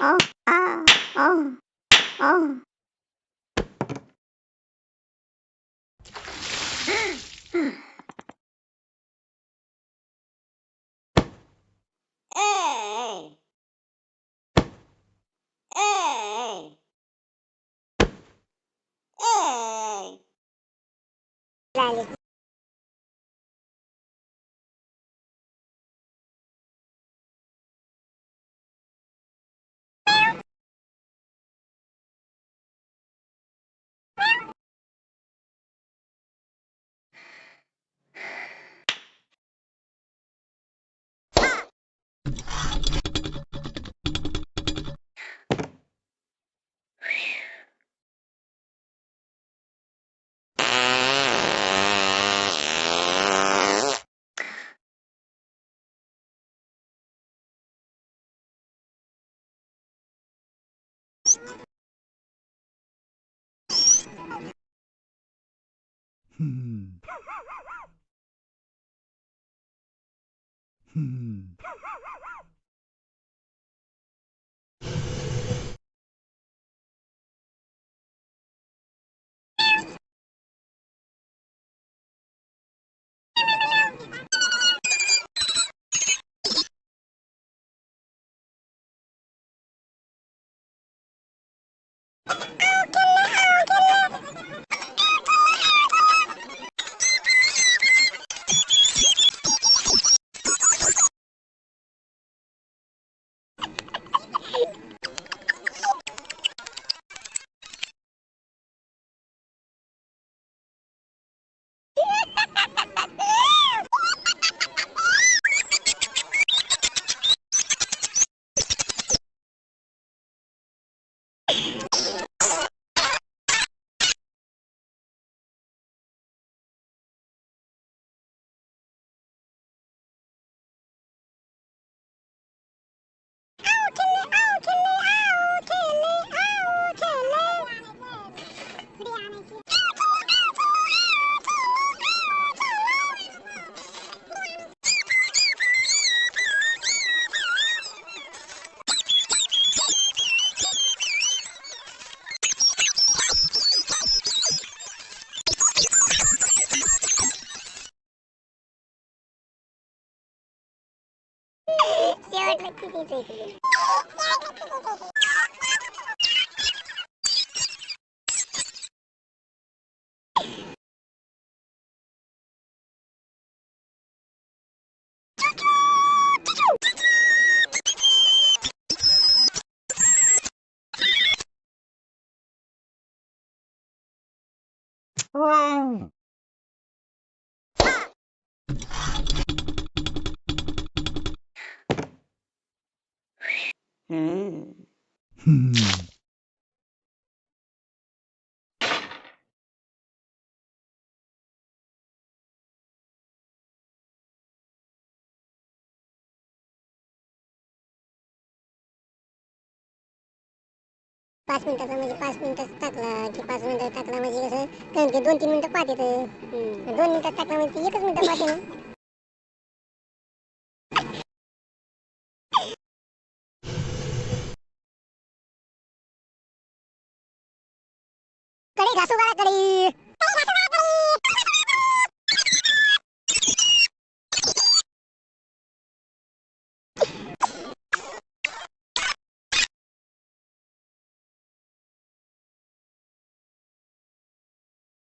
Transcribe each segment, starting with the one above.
Oh, ah, oh, oh. Hey, hey, hey. Lali. Hmm. Hmm. शेवटला किती येते. Oh. Hmm. Hmm. 5 मिनिटाचं म्हणजे 5 मिनिटं टाकला की 5 मिनिटं टाकला म्हणजे कसं कमीत कमी 2-3 मिनिटं पाहत येतं. 2 मिनिटात टाकला म्हणजे ती 1 मिनिटं पाहते ना. कडे घासू बरा कडे.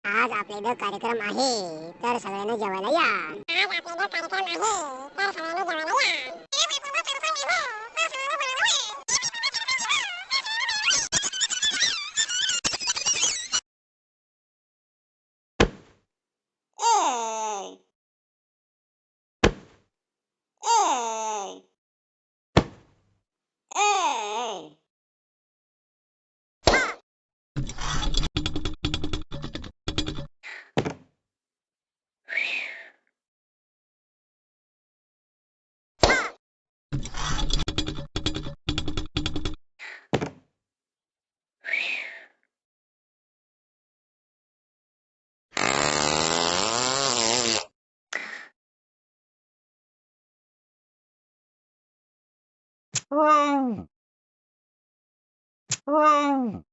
आज आपल्या इथं कार्यक्रम आहे तर सगळ्यांना जेवायला या. आज आपल्या इथं कार्यक्रम आहे तर सगळ्यांना जेवायला या. Hey, hey, hey. Oh. Oh.